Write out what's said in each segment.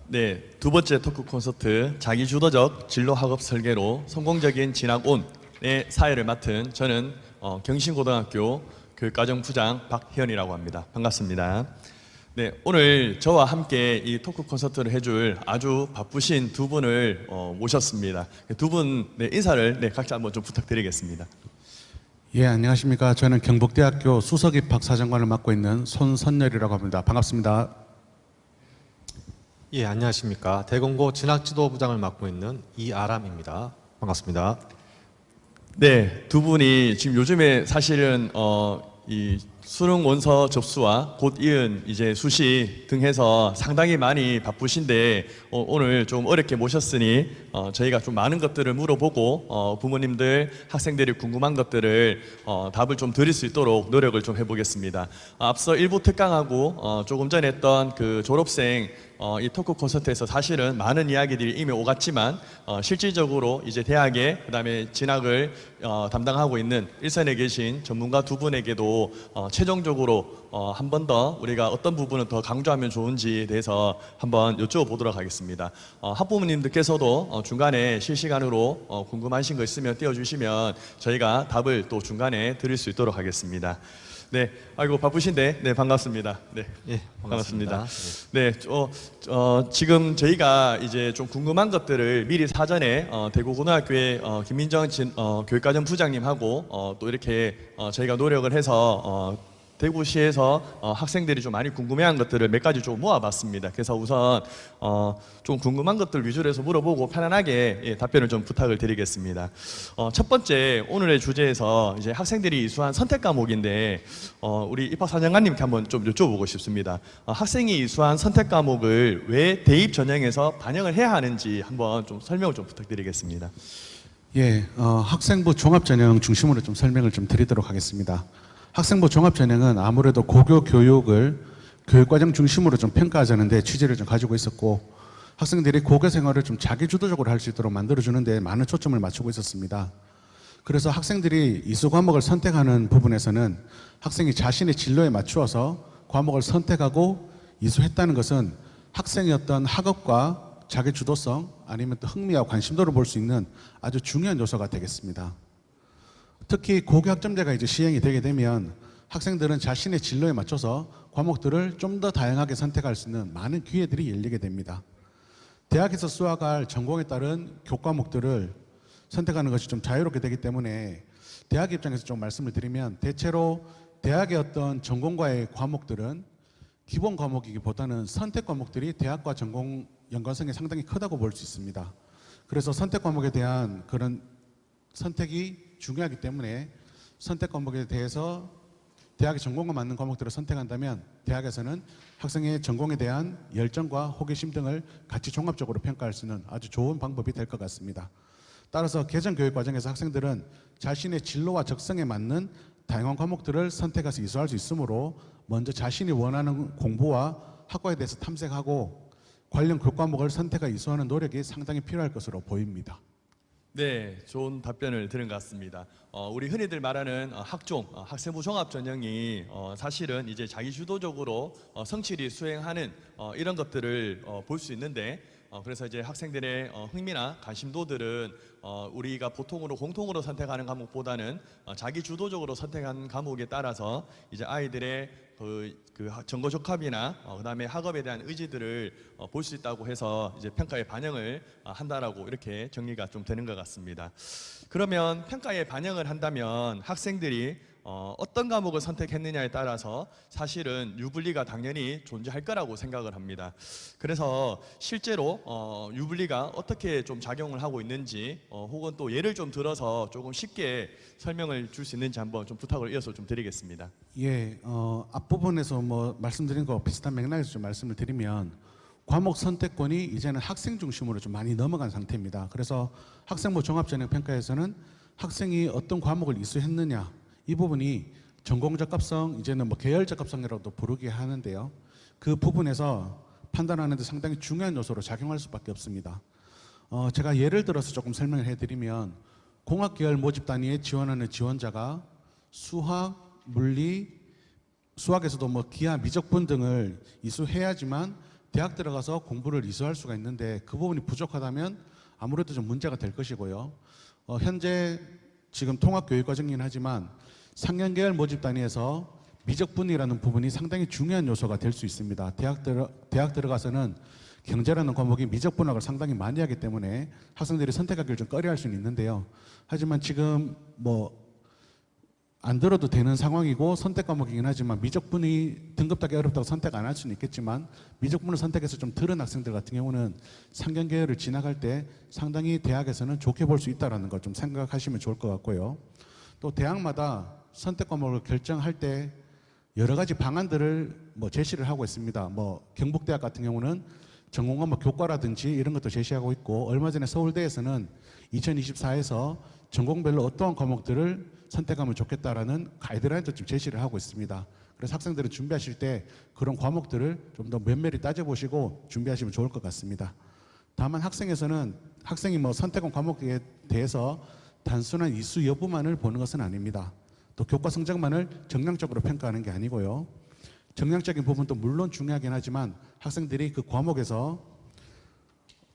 네, 두 번째 토크 콘서트 자기주도적 진로학업 설계로 성공적인 진학온의 사회를 맡은 저는 경신고등학교 교육과정부장 박혜연이라고 합니다. 반갑습니다. 네, 오늘 저와 함께 이 토크 콘서트를 해줄 아주 바쁘신 두 분을 모셨습니다. 두 분 인사를 각자 한번 좀 부탁드리겠습니다. 예, 안녕하십니까. 저는 경북대학교 수석입학사정관을 맡고 있는 손선열이라고 합니다. 반갑습니다. 예, 안녕하십니까. 대공고 진학지도부장을 맡고 있는 이아람입니다. 반갑습니다. 네, 두 분이 지금 요즘에 사실은 이 수능 원서 접수와 곧 이은 이제 수시 등 해서 상당히 많이 바쁘신데 오늘 좀 어렵게 모셨으니 저희가 좀 많은 것들을 물어보고 부모님들, 학생들이 궁금한 것들을 답을 좀 드릴 수 있도록 노력을 좀 해보겠습니다. 앞서 일부 특강하고 조금 전에 했던 그 졸업생 이 토크 콘서트에서 사실은 많은 이야기들이 이미 오갔지만 실질적으로 이제 대학에 그다음에 진학을 담당하고 있는 일선에 계신 전문가 두 분에게도 최종적으로 한 번 더 우리가 어떤 부분을 더 강조하면 좋은지에 대해서 한번 여쭤보도록 하겠습니다. 학부모님들께서도 중간에 실시간으로 궁금하신 거 있으면 띄워주시면 저희가 답을 또 중간에 드릴 수 있도록 하겠습니다. 네, 아이고 바쁘신데, 네 반갑습니다. 네, 예, 반갑습니다. 네, 지금 저희가 이제 좀 궁금한 것들을 미리 사전에 대구고등학교의 김민정 교육과정부장님하고 또 이렇게 저희가 노력을 해서 대구시에서 학생들이 좀 많이 궁금해한 것들을 몇 가지 좀 모아봤습니다. 그래서 우선 좀 궁금한 것들 위주로 해서 물어보고 편안하게 답변을 좀 부탁을 드리겠습니다. 첫 번째 오늘의 주제에서 이제 학생들이 이수한 선택 과목인데 우리 입학사정관님께 한번 좀 여쭤보고 싶습니다. 학생이 이수한 선택 과목을 왜 대입 전형에서 반영을 해야 하는지 한번 좀 설명을 좀 부탁드리겠습니다. 예, 학생부 종합전형 중심으로 좀 설명을 좀 드리도록 하겠습니다. 학생부 종합전형은 아무래도 고교 교육을 교육과정 중심으로 좀 평가하자는데 취지를 좀 가지고 있었고 학생들이 고교 생활을 좀 자기주도적으로 할 수 있도록 만들어주는데 많은 초점을 맞추고 있었습니다. 그래서 학생들이 이수 과목을 선택하는 부분에서는 학생이 자신의 진로에 맞추어서 과목을 선택하고 이수했다는 것은 학생의 어떤 학업과 자기주도성 아니면 또 흥미와 관심도를 볼 수 있는 아주 중요한 요소가 되겠습니다. 특히 고교 학점제가 이제 시행이 되게 되면 학생들은 자신의 진로에 맞춰서 과목들을 좀 더 다양하게 선택할 수 있는 많은 기회들이 열리게 됩니다. 대학에서 수학할 전공에 따른 교과목들을 선택하는 것이 좀 자유롭게 되기 때문에 대학 입장에서 좀 말씀을 드리면 대체로 대학의 어떤 전공과의 과목들은 기본 과목이기보다는 선택 과목들이 대학과 전공 연관성이 상당히 크다고 볼 수 있습니다. 그래서 선택 과목에 대한 그런 선택이 중요하기 때문에 선택 과목에 대해서 대학의 전공과 맞는 과목들을 선택한다면 대학에서는 학생의 전공에 대한 열정과 호기심 등을 같이 종합적으로 평가할 수 있는 아주 좋은 방법이 될 것 같습니다. 따라서 개정 교육 과정에서 학생들은 자신의 진로와 적성에 맞는 다양한 과목들을 선택해서 이수할 수 있으므로 먼저 자신이 원하는 공부와 학과에 대해서 탐색하고 관련 교과목을 선택해 이수하는 노력이 상당히 필요할 것으로 보입니다. 네, 좋은 답변을 들은 것 같습니다. 우리 흔히들 말하는 학종, 학생부 종합 전형이 사실은 이제 자기 주도적으로 성실히 수행하는 이런 것들을 볼 수 있는데 그래서 이제 학생들의 흥미나 관심도들은 우리가 보통으로 공통으로 선택하는 과목보다는 자기 주도적으로 선택한 과목에 따라서 이제 아이들의 그 정보 적합이나 그다음에 학업에 대한 의지들을 볼 수 있다고 해서 이제 평가에 반영을 한다라고 이렇게 정리가 좀 되는 것 같습니다. 그러면 평가에 반영을 한다면 학생들이 어떤 과목을 선택했느냐에 따라서 사실은 유불리가 당연히 존재할 거라고 생각을 합니다. 그래서 실제로 유불리가 어떻게 좀 작용을 하고 있는지 혹은 또 예를 좀 들어서 조금 쉽게 설명을 줄 수 있는지 한번 좀 부탁을 이어서 좀 드리겠습니다. 예, 앞부분에서 뭐 말씀드린 거 비슷한 맥락에서 좀 말씀을 드리면 과목 선택권이 이제는 학생 중심으로 좀 많이 넘어간 상태입니다. 그래서 학생부 종합전형 평가에서는 학생이 어떤 과목을 이수했느냐 이 부분이 전공 적합성, 이제는 뭐 계열 적합성이라고도 부르게 하는데요. 그 부분에서 판단하는 데 상당히 중요한 요소로 작용할 수밖에 없습니다. 제가 예를 들어서 조금 설명을 해드리면 공학계열 모집 단위에 지원하는 지원자가 수학, 물리, 수학에서도 뭐 기하, 미적분 등을 이수해야지만 대학 들어가서 공부를 이수할 수가 있는데 그 부분이 부족하다면 아무래도 좀 문제가 될 것이고요. 현재 지금 통합교육과정이긴 하지만 상경계열 모집 단위에서 미적분이라는 부분이 상당히 중요한 요소가 될 수 있습니다. 대학 들어가서는 경제라는 과목이 미적분학을 상당히 많이 하기 때문에 학생들이 선택하기를 좀 꺼려할 수는 있는데요. 하지만 지금 안 들어도 되는 상황이고 선택 과목이긴 하지만 미적분이 등급하기 어렵다고 선택 안 할 수는 있겠지만 미적분을 선택해서 좀 들은 학생들 같은 경우는 상경계열을 진학할 때 상당히 대학에서는 좋게 볼 수 있다는 걸 좀 생각하시면 좋을 것 같고요. 또 대학마다 선택 과목을 결정할 때 여러 가지 방안들을 제시를 하고 있습니다. 경북대학 같은 경우는 전공 과목 교과라든지 이런 것도 제시하고 있고 얼마 전에 서울대에서는 2024에서 전공별로 어떠한 과목들을 선택하면 좋겠다라는 가이드라인도 좀 제시를 하고 있습니다. 그래서 학생들은 준비하실 때 그런 과목들을 좀 더 면밀히 따져보시고 준비하시면 좋을 것 같습니다. 다만 학생이 선택한 과목에 대해서 단순한 이수 여부만을 보는 것은 아닙니다. 또 교과 성적만을 정량적으로 평가하는 게 아니고요. 정량적인 부분도 물론 중요하긴 하지만 학생들이 그 과목에서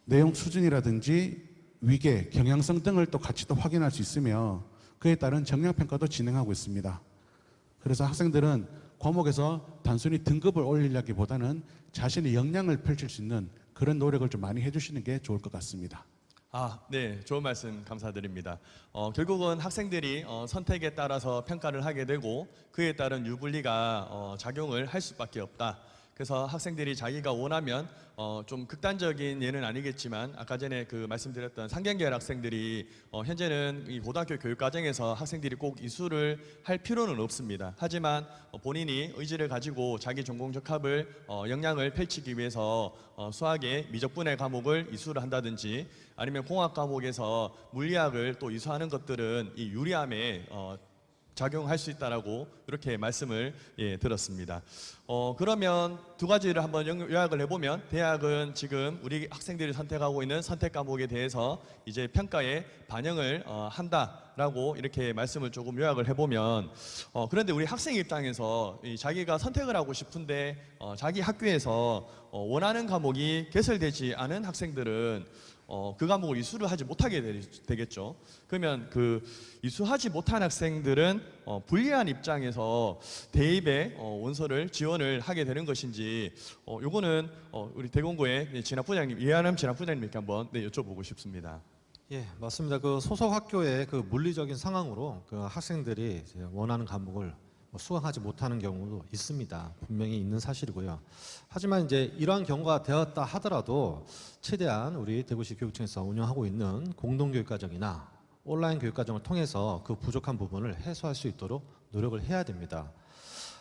내용 수준이라든지 위계, 경향성 등을 또 같이 또 확인할 수 있으며 그에 따른 정량평가도 진행하고 있습니다. 그래서 학생들은 과목에서 단순히 등급을 올리려기보다는 자신의 역량을 펼칠 수 있는 그런 노력을 좀 많이 해주시는 게 좋을 것 같습니다. 네, 좋은 말씀 감사드립니다. 결국은 학생들이 선택에 따라서 평가를 하게 되고 그에 따른 유불리가 작용을 할 수밖에 없다. 그래서 학생들이 자기가 원하면 좀 극단적인 예는 아니겠지만 아까 전에 그 말씀드렸던 상경계열 학생들이 현재는 이 고등학교 교육 과정에서 학생들이 꼭 이수를 할 필요는 없습니다. 하지만 본인이 의지를 가지고 자기 전공 적합을 역량을 펼치기 위해서 수학의 미적분의 과목을 이수를 한다든지 아니면 공학 과목에서 물리학을 또 이수하는 것들은 이 유리함에 작용할 수 있다라고 이렇게 말씀을 들었습니다. 그러면 두 가지를 한번 요약을 해보면 대학은 지금 우리 학생들이 선택하고 있는 선택 과목에 대해서 이제 평가에 반영을 한다라고 이렇게 말씀을 조금 요약을 해보면 그런데 우리 학생 입장에서 자기가 선택을 하고 싶은데 자기 학교에서 원하는 과목이 개설되지 않은 학생들은 그 과목을 이수를 하지 못하게 되겠죠. 그러면 그 이수하지 못한 학생들은 불리한 입장에서 대입에 원서를 지원을 하게 되는 것인지 요거는 우리 대공고의 진학부장님 이하남 진학부장님께 한번 여쭤보고 싶습니다. 예, 맞습니다. 그 소속 학교의 그 물리적인 상황으로 그 학생들이 이제 원하는 과목을 수강하지 못하는 경우도 있습니다. 분명히 있는 사실이고요. 하지만 이제 이러한 경우가 되었다 하더라도 최대한 우리 대구시 교육청에서 운영하고 있는 공동교육과정이나 온라인 교육과정을 통해서 그 부족한 부분을 해소할 수 있도록 노력을 해야 됩니다.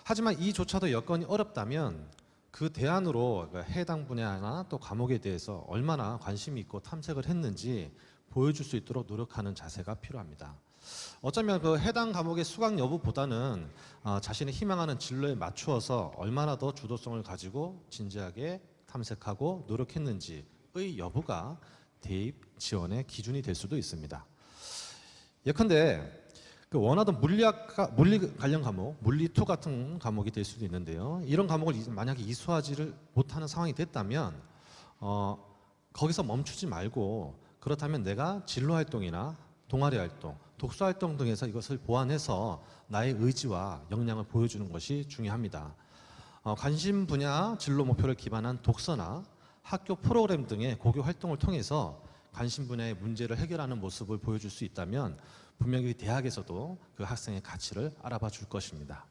하지만 이조차도 여건이 어렵다면 그 대안으로 해당 분야나 또 과목에 대해서 얼마나 관심이 있고 탐색을 했는지 보여줄 수 있도록 노력하는 자세가 필요합니다. 어쩌면 그 해당 과목의 수강 여부보다는 자신이 희망하는 진로에 맞추어서 얼마나 더 주도성을 가지고 진지하게 탐색하고 노력했는지의 여부가 대입 지원의 기준이 될 수도 있습니다. 예컨대 그 원하던 물리 관련 과목, 물리2 같은 과목이 될 수도 있는데요. 이런 과목을 만약에 이수하지를 못하는 상황이 됐다면 거기서 멈추지 말고 그렇다면 내가 진로 활동이나 동아리 활동, 독서 활동 등에서 이것을 보완해서 나의 의지와 역량을 보여주는 것이 중요합니다. 관심 분야 진로 목표를 기반한 독서나 학교 프로그램 등의 고교 활동을 통해서 관심 분야의 문제를 해결하는 모습을 보여줄 수 있다면 분명히 대학에서도 그 학생의 가치를 알아봐 줄 것입니다.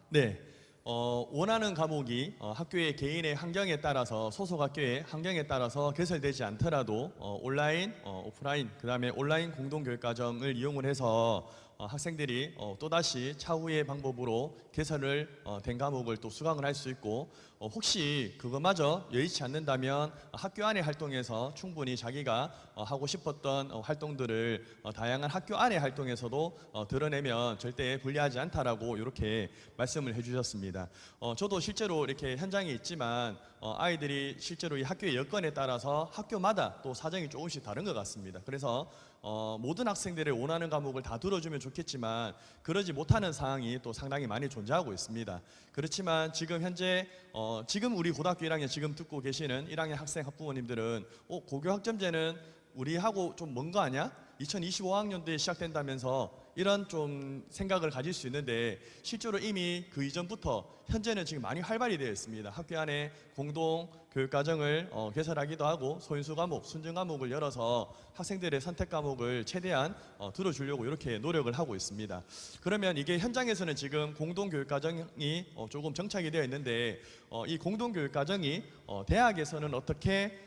네. 원하는 과목이 학교의 개인의 환경에 따라서 소속 학교의 환경에 따라서 개설되지 않더라도 온라인, 오프라인, 그 다음에 온라인 공동교육과정을 이용을 해서 학생들이 또다시 차후의 방법으로 개설을 된 과목을 또 수강을 할 수 있고 혹시 그거마저 여의치 않는다면 학교 안의 활동에서 충분히 자기가 하고 싶었던 활동들을 다양한 학교 안의 활동에서도 드러내면 절대 불리하지 않다라고 이렇게 말씀을 해주셨습니다. 저도 실제로 이렇게 현장에 있지만 아이들이 실제로 이 학교의 여건에 따라서 학교마다 또 사정이 조금씩 다른 것 같습니다. 그래서 모든 학생들의 원하는 과목을 다 들어주면 좋겠지만 그러지 못하는 상황이 또 상당히 많이 존재하고 있습니다. 그렇지만 지금 현재 지금 우리 고등학교 1학년 지금 듣고 계시는 1학년 학생 학부모님들은 고교 학점제는 우리하고 좀 먼 거 아니야? 2025학년도에 시작된다면서 이런 좀 생각을 가질 수 있는데 실제로 이미 그 이전부터 현재는 지금 많이 활발히 되어 있습니다. 학교 안에 공동 교육과정을 개설하기도 하고 소인수 과목, 순증 과목을 열어서 학생들의 선택 과목을 최대한 들어주려고 이렇게 노력을 하고 있습니다. 그러면 이게 현장에서는 지금 공동 교육과정이 조금 정착이 되어 있는데 이 공동 교육과정이 대학에서는 어떻게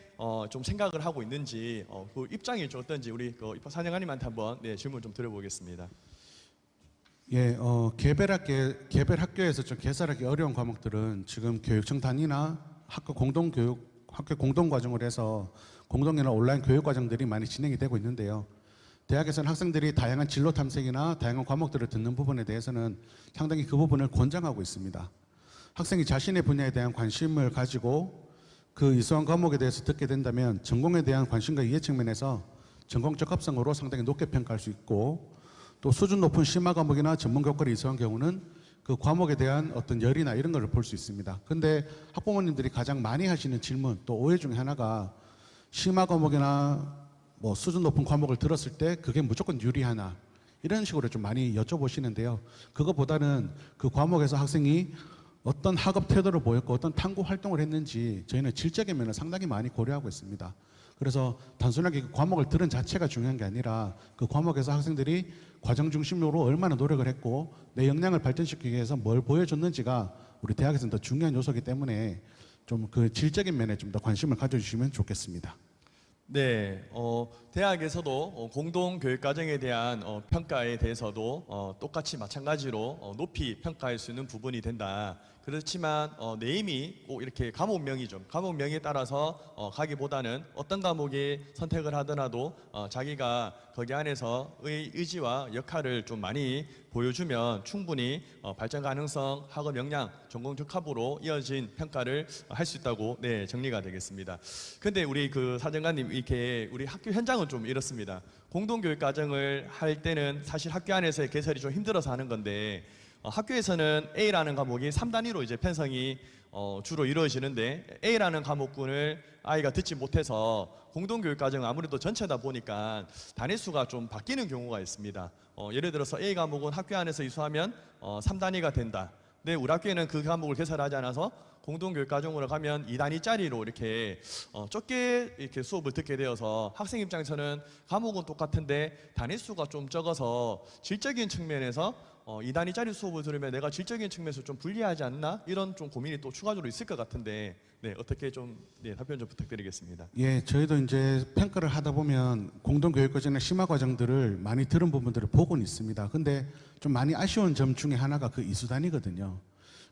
좀 생각을 하고 있는지 그 입장이 좀 어떤지 우리 사장님한테 한번 질문 좀 드려보겠습니다. 예, 개별 학교에서 좀 개설하기 어려운 과목들은 지금 교육청 단위나 학교 공동 과정을 해서 공동이나 온라인 교육 과정들이 많이 진행이 되고 있는데요. 대학에서는 학생들이 다양한 진로 탐색이나 다양한 과목들을 듣는 부분에 대해서는 상당히 그 부분을 권장하고 있습니다. 학생이 자신의 분야에 대한 관심을 가지고 그 이수한 과목에 대해서 듣게 된다면 전공에 대한 관심과 이해 측면에서 전공 적합성으로 상당히 높게 평가할 수 있고 또 수준 높은 심화 과목이나 전문 교과를 이수한 경우는 그 과목에 대한 어떤 열이나 이런 것을 볼 수 있습니다. 근데 학부모님들이 가장 많이 하시는 질문 또 오해 중에 하나가 심화 과목이나 뭐 수준 높은 과목을 들었을 때 그게 무조건 유리하나 이런 식으로 좀 많이 여쭤보시는데요. 그거보다는 그 과목에서 학생이 어떤 학업 태도를 보였고 어떤 탐구 활동을 했는지 저희는 질적인 면을 상당히 많이 고려하고 있습니다. 그래서 단순하게 그 과목을 들은 자체가 중요한 게 아니라 그 과목에서 학생들이 과정 중심으로 얼마나 노력을 했고 내 역량을 발전시키기 위해서 뭘 보여줬는지가 우리 대학에서는 더 중요한 요소이기 때문에 좀 그 질적인 면에 좀 더 관심을 가져주시면 좋겠습니다. 네, 대학에서도 공동교육과정에 대한 평가에 대해서도 똑같이 마찬가지로 높이 평가할 수 있는 부분이 된다. 그렇지만 네임이 꼭 이렇게 과목명이죠. 과목명에 따라서 가기보다는 어떤 과목에 선택을 하더라도 자기가 거기 안에서의 의지와 역할을 좀 많이 보여주면 충분히 발전 가능성, 학업 역량, 전공 적합으로 이어진 평가를 할 수 있다고 정리가 되겠습니다. 근데 우리 그 사정관님 이렇게 우리 학교 현장은 좀 이렇습니다. 공동교육 과정을 할 때는 사실 학교 안에서의 개설이 좀 힘들어서 하는 건데 학교에서는 A라는 과목이 3단위로 이제 편성이 주로 이루어지는데 A라는 과목군을 아이가 듣지 못해서 공동교육과정은 아무래도 전체다 보니까 단위수가 좀 바뀌는 경우가 있습니다. 예를 들어서 A 과목은 학교 안에서 이수하면 3단위가 된다. 근데 우리 학교에는 그 과목을 개설하지 않아서 공동교육과정으로 가면 2단위짜리로 이렇게 적게 이렇게 수업을 듣게 되어서 학생 입장에서는 과목은 똑같은데 단위수가 좀 적어서 질적인 측면에서 2단위짜리 수업을 들으면 내가 질적인 측면에서 좀 불리하지 않나? 이런 좀 고민이 또 추가적으로 있을 것 같은데 어떻게 좀 답변 좀 부탁드리겠습니다. 예, 저희도 이제 평가를 하다 보면 공동교육과정이나 심화과정들을 많이 들은 부분들을 보고는 있습니다. 근데 좀 많이 아쉬운 점 중에 하나가 그 이수단이거든요.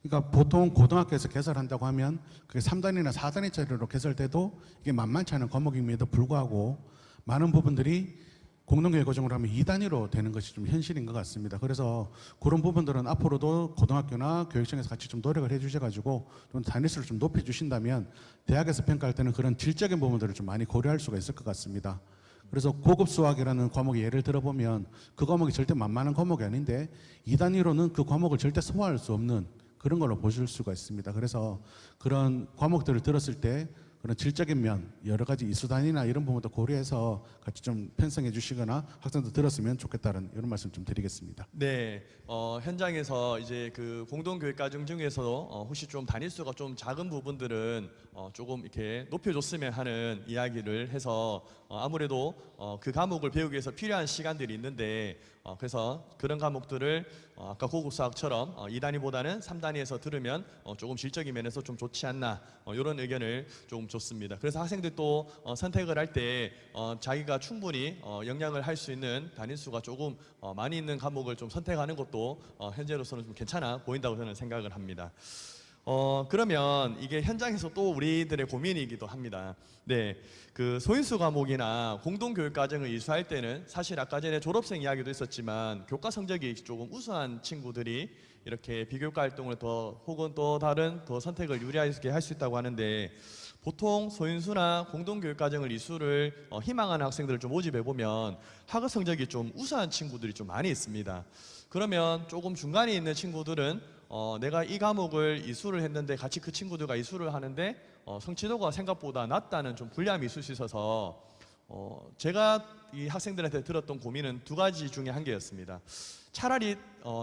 그러니까 보통 고등학교에서 개설한다고 하면 그게 3단이나 4단위짜리로 개설돼도 이게 만만치 않은 과목임에도 불구하고 많은 부분들이 공동교육 과정으로 하면 2단위로 되는 것이 좀 현실인 것 같습니다. 그래서 그런 부분들은 앞으로도 고등학교나 교육청에서 같이 좀 노력을 해주셔가지고 좀 단위수를 좀 높여주신다면 대학에서 평가할 때는 그런 질적인 부분들을 좀 많이 고려할 수가 있을 것 같습니다. 그래서 고급 수학이라는 과목의 예를 들어보면 그 과목이 절대 만만한 과목이 아닌데 2단위로는 그 과목을 절대 소화할 수 없는 그런 걸로 보실 수가 있습니다. 그래서 그런 과목들을 들었을 때 그런 질적인 면, 여러 가지 이수단이나 이런 부분도 고려해서 같이 좀 편성해 주시거나 학생도 들었으면 좋겠다는 이런 말씀 좀 드리겠습니다. 네, 현장에서 이제 그 공동교육과정 중에서도 혹시 좀 단위수가 좀 작은 부분들은 조금 이렇게 높여줬으면 하는 이야기를 해서 아무래도 그 과목을 배우기 위해서 필요한 시간들이 있는데 그래서 그런 과목들을 아까 고급수학처럼 2단위보다는 3단위에서 들으면 조금 질적인 면에서 좀 좋지 않나 이런 의견을 좀 줬습니다. 그래서 학생들도 선택을 할 때 자기가 충분히 역량을 할 수 있는 단위수가 조금 많이 있는 과목을 좀 선택하는 것도 현재로서는 좀 괜찮아 보인다고 저는 생각을 합니다. 그러면 이게 현장에서 또 우리들의 고민이기도 합니다. 네, 그 소인수 과목이나 공동교육과정을 이수할 때는 사실 아까 전에 졸업생 이야기도 있었지만 교과 성적이 조금 우수한 친구들이 이렇게 비교과 활동을 더 혹은 또 다른 더 선택을 유리하게 할 수 있다고 하는데 보통 소인수나 공동교육과정을 이수를 희망하는 학생들을 좀 모집해 보면 학업 성적이 좀 우수한 친구들이 좀 많이 있습니다. 그러면 조금 중간에 있는 친구들은 내가 이 과목을 이수를 했는데 같이 그 친구들과 이수를 하는데 성취도가 생각보다 낮다는 좀 불리함이 있을 수 있어서 제가 이 학생들한테 들었던 고민은 두 가지 중에 한 개였습니다. 차라리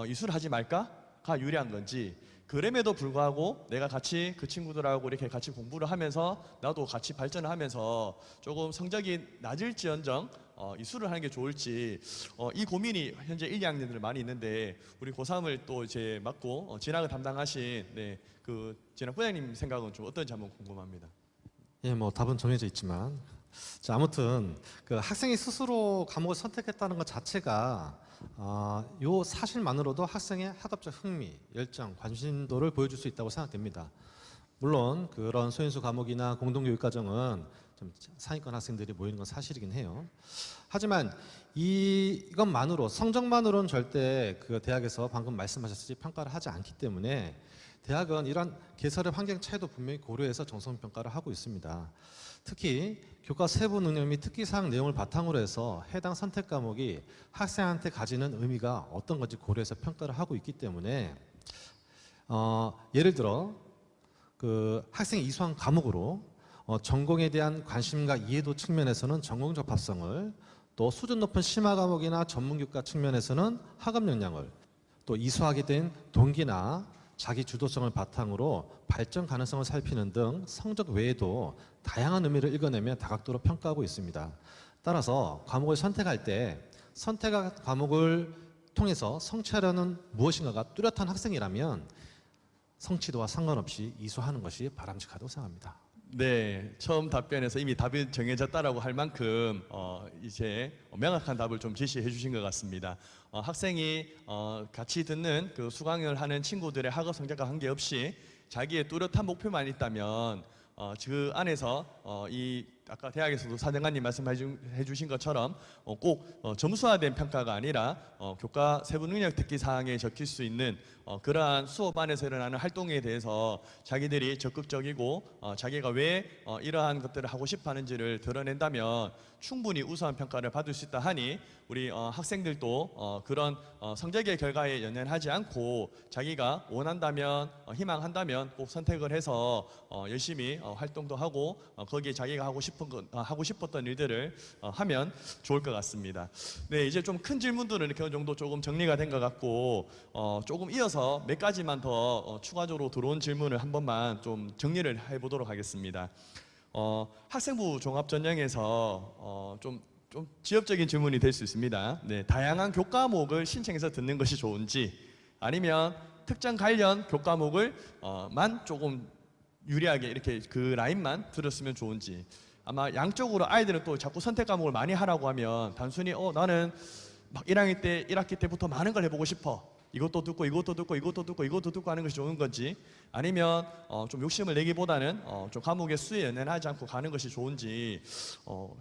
이수를 하지 말까가 유리한 건지, 그럼에도 불구하고 내가 같이 그 친구들하고 이렇게 같이 공부를 하면서 나도 같이 발전을 하면서 조금 성적이 낮을지언정 이수를 하는 게 좋을지, 이 고민이 현재 1, 2학년들 많이 있는데 우리 고3을 또 이제 맡고 진학을 담당하신 그 진학 부장님 생각은 좀 어떤지 한번 궁금합니다. 예, 뭐 답은 정해져 있지만, 자, 아무튼 그 학생이 스스로 과목을 선택했다는 것 자체가 요 사실만으로도 학생의 학업적 흥미, 열정, 관심도를 보여줄 수 있다고 생각됩니다. 물론 그런 소인수 과목이나 공동교육 과정은 좀 상위권 학생들이 모이는 건 사실이긴 해요. 하지만 이것만으로, 성적만으로는 절대 그 대학에서 방금 말씀하셨듯이 평가를 하지 않기 때문에 대학은 이런 개설의 환경 차이도 분명히 고려해서 정성 평가를 하고 있습니다. 특히 교과 세부 능력 및 특기사항 내용을 바탕으로 해서 해당 선택 과목이 학생한테 가지는 의미가 어떤 건지 고려해서 평가를 하고 있기 때문에 예를 들어 그 학생이 이수한 과목으로 전공에 대한 관심과 이해도 측면에서는 전공 적합성을, 또 수준 높은 심화 과목이나 전문 교과 측면에서는 학업 역량을, 또 이수하게 된 동기나 자기 주도성을 바탕으로 발전 가능성을 살피는 등 성적 외에도 다양한 의미를 읽어내며 다각도로 평가하고 있습니다. 따라서 과목을 선택할 때 선택한 과목을 통해서 성취하려는 무엇인가가 뚜렷한 학생이라면 성취도와 상관없이 이수하는 것이 바람직하다고 생각합니다. 네, 처음 답변에서 이미 답이 정해졌다라고 할 만큼 이제 명확한 답을 좀 제시해 주신 것 같습니다. 학생이 같이 듣는 그 수강을 하는 친구들의 학업 성적과 관계없이 자기의 뚜렷한 목표만 있다면 그 안에서 이 아까 대학에서도 사령관님 말씀해 주신 것처럼 꼭 점수화된 평가가 아니라 교과 세부 능력 특기 사항에 적힐 수 있는 그러한 수업 안에서 일어나는 활동에 대해서 자기들이 적극적이고 자기가 왜 이러한 것들을 하고 싶어 하는지를 드러낸다면 충분히 우수한 평가를 받을 수 있다 하니 우리 학생들도 그런 성적의 결과에 연연하지 않고 자기가 원한다면 희망한다면 꼭 선택을 해서 열심히 활동도 하고 거기에 자기가 하고 싶었던 일들을 하면 좋을 것 같습니다. 네, 이제 좀 큰 질문들은 이렇게 어느 정도 조금 정리가 된 것 같고 조금 이어서 몇 가지만 더 추가적으로 들어온 질문을 한 번만 좀 정리를 해보도록 하겠습니다. 학생부 종합 전형에서 좀 지엽적인 질문이 될 수 있습니다. 네, 다양한 교과목을 신청해서 듣는 것이 좋은지, 아니면 특정 관련 교과목을 만 조금 유리하게 이렇게 그 라인만 들었으면 좋은지. 아마 양쪽으로 아이들은 또 자꾸 선택 과목을 많이 하라고 하면 단순히 나는 막 1학기 때부터 많은 걸 해보고 싶어, 이것도 듣고 이것도 듣고 이것도 듣고 이것도 듣고 하는 것이 좋은 건지, 아니면 좀 욕심을 내기보다는 좀 과목의 수에 연연하지 않고 가는 것이 좋은지,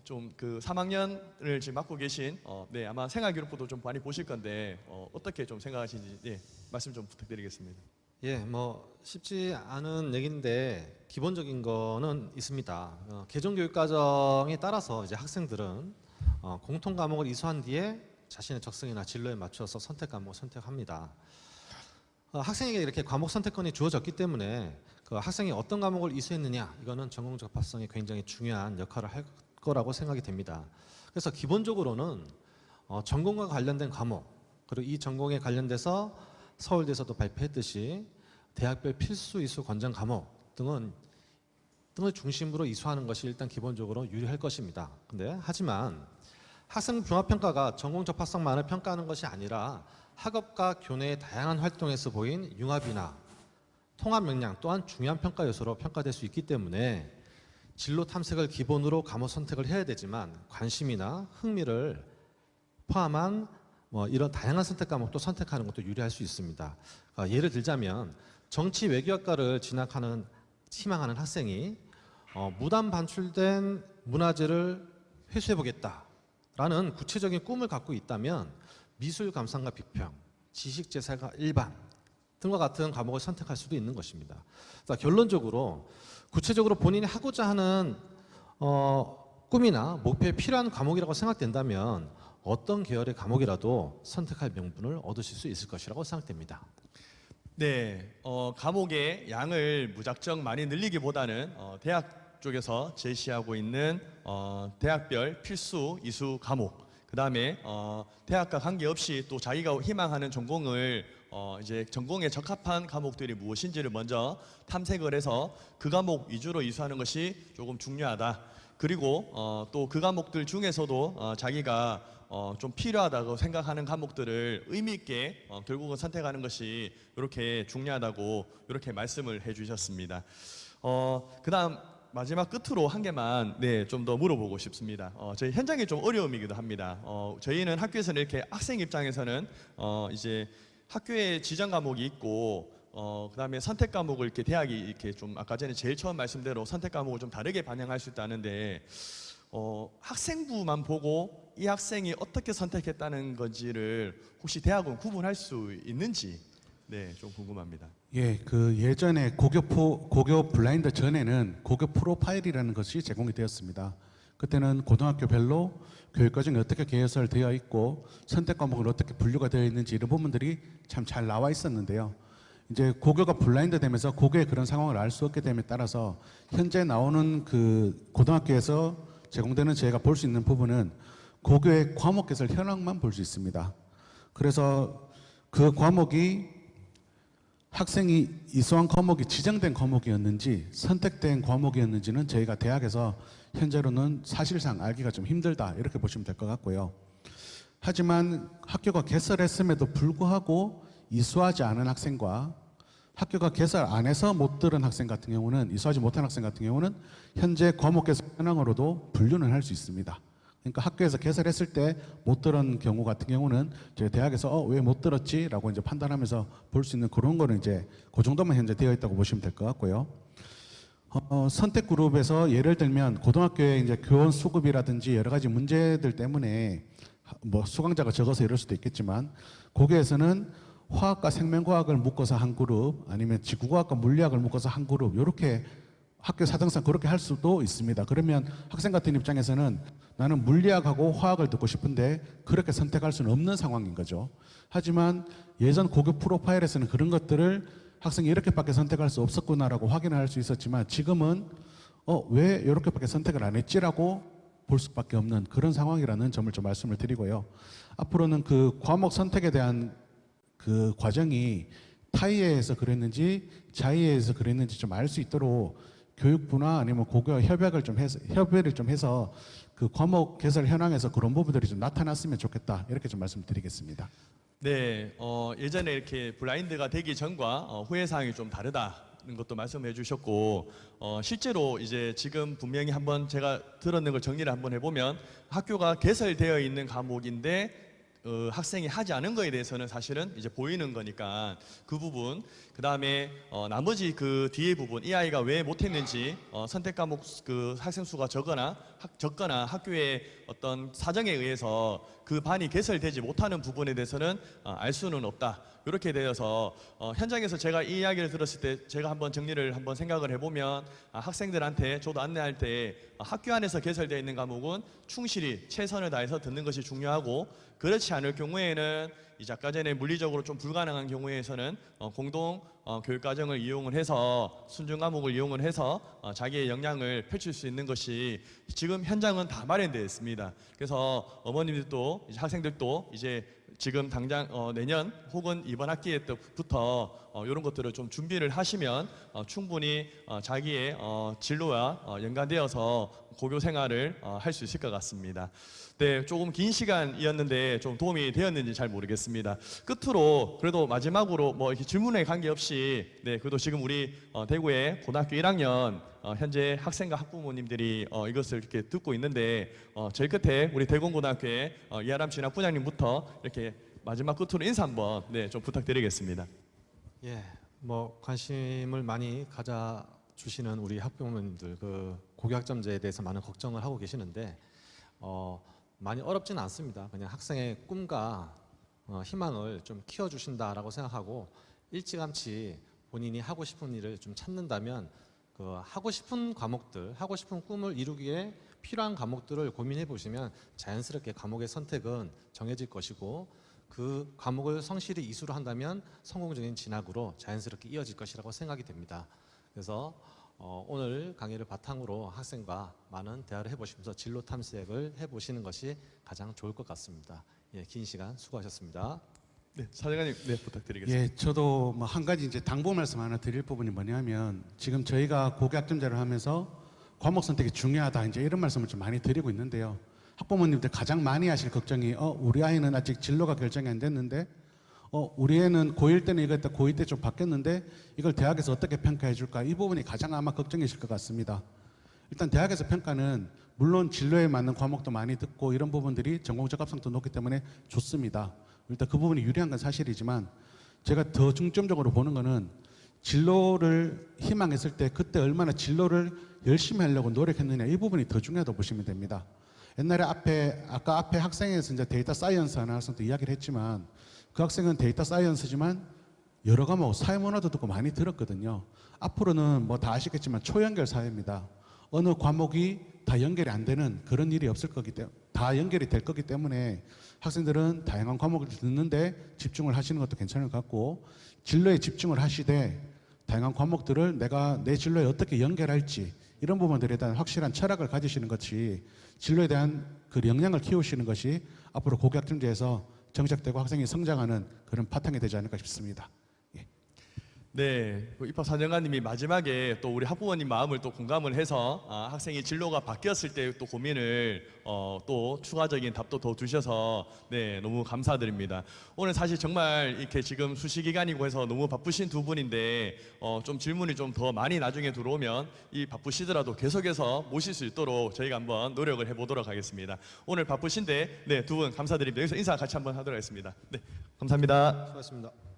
좀 그 3학년을 지금 맡고 계신 네, 아마 생활기록부도 좀 많이 보실 건데 어떻게 좀 생각하시는지 말씀 좀 부탁드리겠습니다. 예, 뭐 쉽지 않은 얘기인데 기본적인 거는 있습니다. 개정교육 과정에 따라서 이제 학생들은 공통 과목을 이수한 뒤에 자신의 적성이나 진로에 맞춰서 선택 과목을 선택합니다. 학생에게 이렇게 과목 선택권이 주어졌기 때문에 그 학생이 어떤 과목을 이수했느냐, 이거는 전공 적합성에 굉장히 중요한 역할을 할 거라고 생각이 됩니다. 그래서 기본적으로는 전공과 관련된 과목, 그리고 이 전공에 관련돼서 서울대에서도 발표했듯이 대학별 필수 이수 권장 과목 등을 중심으로 이수하는 것이 일단 기본적으로 유리할 것입니다. 근데 하지만 학생부 종합평가가 전공 적합성만을 평가하는 것이 아니라 학업과 교내의 다양한 활동에서 보인 융합이나 통합 역량 또한 중요한 평가 요소로 평가될 수 있기 때문에 진로 탐색을 기본으로 과목 선택을 해야 되지만 관심이나 흥미를 포함한 이런 다양한 선택 과목도 선택하는 것도 유리할 수 있습니다. 예를 들자면 정치 외교학과를 희망하는 학생이 무단 반출된 문화재를 회수해보겠다라는 구체적인 꿈을 갖고 있다면 미술 감상과 비평, 지식 재산과 일반 등과 같은 과목을 선택할 수도 있는 것입니다. 그래서 결론적으로 구체적으로 본인이 하고자 하는 꿈이나 목표에 필요한 과목이라고 생각된다면 어떤 계열의 과목이라도 선택할 명분을 얻으실 수 있을 것이라고 생각됩니다. 네, 과목의 양을 무작정 많이 늘리기보다는 대학 쪽에서 제시하고 있는 대학별 필수 이수 과목, 그 다음에 대학과 관계없이 또 자기가 희망하는 전공을 이제 전공에 적합한 과목들이 무엇인지를 먼저 탐색을 해서 그 과목 위주로 이수하는 것이 조금 중요하다. 그리고 또 그 과목들 중에서도 자기가 좀 필요하다고 생각하는 과목들을 의미 있게 결국은 선택하는 것이 이렇게 중요하다고 이렇게 말씀을 해주셨습니다. 그다음 마지막 끝으로 한 개만 좀 더 물어보고 싶습니다. 저희 현장이 좀 어려움이기도 합니다. 저희는 학교에서는 이렇게 학생 입장에서는 이제 학교에 지정 과목이 있고 그다음에 선택 과목을 이렇게 대학이 이렇게 좀 아까 전에 제일 처음 말씀대로 선택 과목을 좀 다르게 반영할 수 있다는데 학생부만 보고 이 학생이 어떻게 선택했다는 건지를 혹시 대학은 구분할 수 있는지 좀 궁금합니다. 예, 그 예전에 고교 블라인드 전에는 고교 프로파일이라는 것이 제공이 되었습니다. 그때는 고등학교별로 교육과정이 어떻게 개설되어 있고 선택 과목은 어떻게 분류가 되어 있는지 이런 부분들이 참 잘 나와 있었는데요. 이제 고교가 블라인드 되면서 고교의 그런 상황을 알 수 없게 됨에 따라서 현재 나오는 그 고등학교에서 제공되는 저희가 볼 수 있는 부분은 고교의 과목 개설 현황만 볼 수 있습니다. 그래서 그 과목이 학생이 이수한 과목이 지정된 과목이었는지 선택된 과목이었는지는 저희가 대학에서 현재로는 사실상 알기가 좀 힘들다 이렇게 보시면 될 것 같고요. 하지만 학교가 개설했음에도 불구하고 이수하지 않은 학생과 학교가 개설 안 해서 못 들은 학생 같은 경우는 이수하지 못한 학생 같은 경우는 현재 과목 개설 현황으로도 분류는 할 수 있습니다. 그러니까 학교에서 개설했을 때 못 들은 경우 같은 경우는 저희 대학에서 왜 못 들었지라고 이제 판단하면서 볼 수 있는 그런 거는 이제 그 정도만 현재 되어 있다고 보시면 될 것 같고요. 선택 그룹에서 예를 들면 고등학교의 이제 교원 수급이라든지 여러 가지 문제들 때문에 뭐 수강자가 적어서 이럴 수도 있겠지만 고교에서는 화학과 생명과학을 묶어서 한 그룹 아니면 지구과학과 물리학을 묶어서 한 그룹 이렇게 학교 사정상 그렇게 할 수도 있습니다. 그러면 학생 같은 입장에서는 나는 물리학하고 화학을 듣고 싶은데 그렇게 선택할 수는 없는 상황인 거죠. 하지만 예전 고교 프로파일에서는 그런 것들을 학생이 이렇게밖에 선택할 수 없었구나라고 확인할 수 있었지만 지금은 왜 이렇게밖에 선택을 안 했지라고 볼 수밖에 없는 그런 상황이라는 점을 좀 말씀을 드리고요. 앞으로는 그 과목 선택에 대한 그 과정이 타이에서 그랬는지 자이에서 그랬는지 좀 알 수 있도록 교육부나 아니면 고교 협약을 좀 해서 협의를 좀 해서 그 과목 개설 현황에서 그런 부분들이 좀 나타났으면 좋겠다 이렇게 좀 말씀드리겠습니다. 네, 예전에 이렇게 블라인드가 되기 전과 후의 사항이 좀 다르다는 것도 말씀해 주셨고, 실제로 이제 지금 분명히 한번 제가 들었는 걸 정리를 한번 해보면 학교가 개설되어 있는 과목인데 학생이 하지 않은 거에 대해서는 사실은 이제 보이는 거니까 그 부분, 그 다음에 나머지 그 뒤에 부분, 이 아이가 왜 못했는지 선택 과목 그 학생 수가 적거나 학교의 어떤 사정에 의해서 그 반이 개설되지 못하는 부분에 대해서는 알 수는 없다. 이렇게 되어서 현장에서 제가 이 이야기를 들었을 때 제가 한번 정리를 한번 생각을 해보면 학생들한테 저도 안내할 때 학교 안에서 개설되어 있는 과목은 충실히 최선을 다해서 듣는 것이 중요하고 그렇지 않을 경우에는 이제 아까 전에 물리적으로 좀 불가능한 경우에서는 공동 교육과정을 이용을 해서 순중 과목을 이용을 해서 자기의 역량을 펼칠 수 있는 것이 지금 현장은 다 마련되어 있습니다. 그래서 어머님들도 이제 학생들도 이제 지금 당장 내년 혹은 이번 학기부터 이런 것들을 좀 준비를 하시면 충분히 자기의 진로와 연관되어서 고교 생활을 할 수 있을 것 같습니다. 네, 조금 긴 시간이었는데 좀 도움이 되었는지 잘 모르겠습니다. 끝으로 그래도 마지막으로 뭐 이렇게 질문에 관계없이 그래도 지금 우리 대구의 고등학교 1학년 현재 학생과 학부모님들이 이것을 이렇게 듣고 있는데 제일 끝에 우리 대공고등학교의 이하람 진학 부장님부터 이렇게 마지막 끝으로 인사 한번 좀 부탁드리겠습니다. 예, 뭐 관심을 많이 가져 주시는 우리 학부모님들 그 고교학점제에 대해서 많은 걱정을 하고 계시는데 많이 어렵지는 않습니다. 그냥 학생의 꿈과 희망을 좀 키워주신다라고 생각하고 일찌감치 본인이 하고 싶은 일을 좀 찾는다면 그 하고 싶은 과목들, 하고 싶은 꿈을 이루기에 필요한 과목들을 고민해 보시면 자연스럽게 과목의 선택은 정해질 것이고 그 과목을 성실히 이수를 한다면 성공적인 진학으로 자연스럽게 이어질 것이라고 생각이 됩니다. 그래서 오늘 강의를 바탕으로 학생과 많은 대화를 해보시면서 진로 탐색을 해보시는 것이 가장 좋을 것 같습니다. 예, 긴 시간 수고하셨습니다. 네, 사장님, 네, 부탁드리겠습니다. 예, 저도 뭐 한 가지 이제 당부 말씀 하나 드릴 부분이 뭐냐면 지금 저희가 고교학점제를 하면서 과목 선택이 중요하다 이제 이런 말씀을 좀 많이 드리고 있는데요. 학부모님들 가장 많이 하실 걱정이 우리 아이는 아직 진로가 결정이 안 됐는데 우리 애는 고1 때는 이거 했다 고2 때 좀 바뀌었는데 이걸 대학에서 어떻게 평가해 줄까 이 부분이 가장 아마 걱정이실 것 같습니다. 일단 대학에서 평가는 물론 진로에 맞는 과목도 많이 듣고 이런 부분들이 전공 적합성도 높기 때문에 좋습니다. 일단 그 부분이 유리한 건 사실이지만 제가 더 중점적으로 보는 거는 진로를 희망했을 때 그때 얼마나 진로를 열심히 하려고 노력했느냐 이 부분이 더 중요하다고 보시면 됩니다. 옛날에 아까 앞에 학생에서 이제 데이터 사이언스 하는 학생도 이야기를 했지만 그 학생은 데이터 사이언스지만 여러 과목 사회문화도 듣고 많이 들었거든요. 앞으로는 뭐 다 아시겠지만 초연결 사회입니다. 어느 과목이 다 연결이 안 되는 그런 일이 없을 거기 때문에 다 연결이 될 거기 때문에 학생들은 다양한 과목을 듣는데 집중을 하시는 것도 괜찮을 것 같고 진로에 집중을 하시되 다양한 과목들을 내가 내 진로에 어떻게 연결할지 이런 부분들에 대한 확실한 철학을 가지시는 것이 진로에 대한 그 역량을 키우시는 것이 앞으로 고교학점제에서 정착되고 학생이 성장하는 그런 바탕이 되지 않을까 싶습니다. 네, 그 입학 사령관님이 마지막에 또 우리 학부모님 마음을 또 공감을 해서 학생이 진로가 바뀌었을 때 또 고민을 또 추가적인 답도 더 주셔서 네 너무 감사드립니다. 오늘 사실 정말 이렇게 지금 수시 기간이고 해서 너무 바쁘신 두 분인데 좀 질문이 좀 더 많이 나중에 들어오면 이 바쁘시더라도 계속해서 모실 수 있도록 저희가 한번 노력을 해보도록 하겠습니다. 오늘 바쁘신데 네 두 분 감사드립니다. 여기서 인사 같이 한번 하도록 하겠습니다. 네, 감사합니다. 수고하셨습니다.